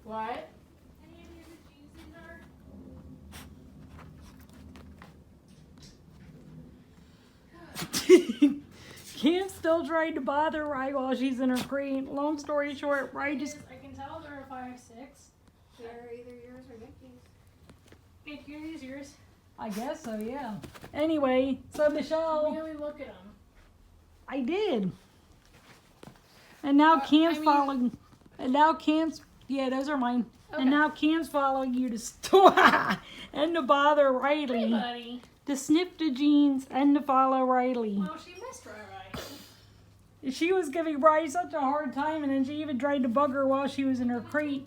What? Any of the jeans in there? Cam's still trying to bother Rai while she's in her crate. Long story short, Rai just... I can tell they're a 5'6". They're either yours or Nikki's. Nick, are these yours? I guess so, yeah. Anyway, so Michelle... Really look at them. I did. And now Cam's following... And now Cam's... Yeah, those are mine. Okay. And now Cam's following you to store and to bother Riley. Hey, buddy. To sniff the jeans and to follow Riley. Well, she missed Rai. She was giving Riley such a hard time, and then she even tried to bug her while she was in her crate.